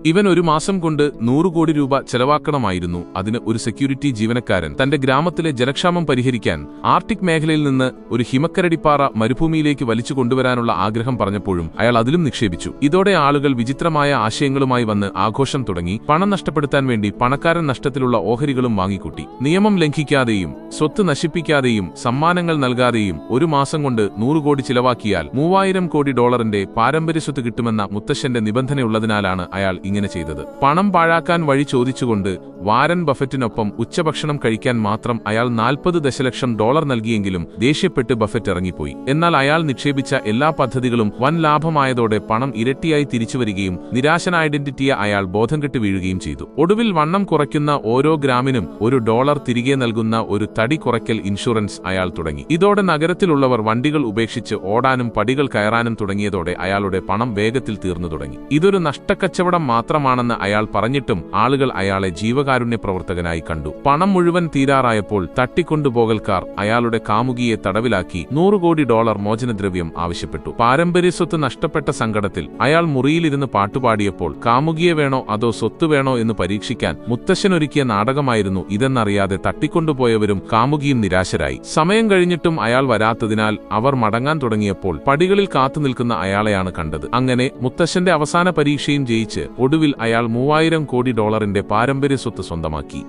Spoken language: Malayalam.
ഇവൻ ഒരു മാസം കൊണ്ട് 100 കോടി രൂപ ചെലവാക്കണമായിരുന്നു. അതിന് ഒരു സെക്യൂരിറ്റി ജീവനക്കാരൻ തന്റെ ഗ്രാമത്തിലെ ജലക്ഷാമം പരിഹരിക്കാൻ ആർട്ടിക് മേഖലയിൽ നിന്ന് ഒരു ഹിമക്കരടിപ്പാറ മരുഭൂമിയിലേക്ക് വലിച്ചു കൊണ്ടുവരാനുള്ള ആഗ്രഹം പറഞ്ഞപ്പോഴും അയാൾ അതിലും നിക്ഷേപിച്ചു. ഇതോടെ ആളുകൾ വിചിത്രമായ ആശയങ്ങളുമായി വന്ന് ആഘോഷം തുടങ്ങി. പണം നഷ്ടപ്പെടുത്താൻ വേണ്ടി പണക്കാരൻ നഷ്ടത്തിലുള്ള ഓഹരികളും വാങ്ങിക്കൂട്ടി. നിയമം ലംഘിക്കാതെയും സ്വത്ത് നശിപ്പിക്കാതെയും സമ്മാനങ്ങൾ നൽകാതെയും ഒരു മാസം കൊണ്ട് 100 കോടി ചിലവാക്കിയാൽ $3000 കോടി പാരമ്പര്യ സ്വത്ത് കിട്ടുമെന്ന മുത്തശ്ശന്റെ നിബന്ധനയുള്ളതിനാലാണ് അയാൾ ഇങ്ങനെ ചെയ്തത്. പണം പാഴാക്കാൻ വഴി ചോദിച്ചുകൊണ്ട് വാരൻ ബഫറ്റിനൊപ്പം ഉച്ചഭക്ഷണം കഴിക്കാൻ മാത്രം അയാൾ $40 ദശലക്ഷം നൽകിയെങ്കിലും ദേഷ്യപ്പെട്ട് ബഫറ്റ് ഇറങ്ങിപ്പോയി. എന്നാൽ അയാൾ നിക്ഷേപിച്ച എല്ലാ പദ്ധതികളും വൻ ലാഭമായതോടെ പണം ഇരട്ടിയായി തിരിച്ചുവരികയും നിരാശനായ ഐഡന്റിറ്റിയെ അയാൾ ബോധം കെട്ട് വീഴുകയും ചെയ്തു. ഒടുവിൽ വണ്ണം കുറയ്ക്കുന്ന ഓരോ ഗ്രാമിനും $1 തിരികെ നൽകുന്ന ഒരു തടി കുറയ്ക്കൽ ഇൻഷുറൻസ് അയാൾ തുടങ്ങി. ഇതോടെ നഗരത്തിലുള്ളവർ വണ്ടികൾ ഉപേക്ഷിച്ച് ഓടാനും പടികൾ കയറാനും തുടങ്ങിയതോടെ അയാളുടെ പണം വേഗത്തിൽ തീർന്നു തുടങ്ങി. ഇതൊരു നഷ്ടക്കച്ചവടം മാത്രമാണെന്ന് അയാൾ പറഞ്ഞിട്ടും ആളുകൾ അയാളെ ജീവകാരുണ്യ പ്രവർത്തകനായി കണ്ടു. പണം മുഴുവൻ തീരാറായപ്പോൾ തട്ടിക്കൊണ്ടുപോകൽക്കാർ അയാളുടെ കാമുകിയെ തടവിലാക്കി $100 കോടി മോചനദ്രവ്യം ആവശ്യപ്പെട്ടു. പാരമ്പര്യസ്വത്ത് നഷ്ടപ്പെട്ട സങ്കടത്തിൽ അയാൾ മുറിയിലിരുന്ന് പാട്ടുപാടിയപ്പോൾ കാമുകിയെ വേണോ അതോ സ്വത്ത് വേണോ എന്ന് പരീക്ഷിക്കാൻ മുത്തശ്ശനൊരുക്കിയ നാടകമായിരുന്നു ഇതെന്നറിയാതെ തട്ടിക്കൊണ്ടുപോയവരും കാമുകിയും നിരാശരായി. സമയം കഴിഞ്ഞിട്ടും അയാൾ വരാത്തതിനാൽ അവർ മടങ്ങാൻ തുടങ്ങിയപ്പോൾ പടികളിൽ കാത്തുനിൽക്കുന്ന അയാളെയാണ് കണ്ടത്. അങ്ങനെ മുത്തശ്ശന്റെ അവസാന പരീക്ഷയും ജയിച്ച് ഒടുവിൽ അയാൾ $3000 കോടി പാരമ്പര്യ സ്വത്ത് സ്വന്തമാക്കി.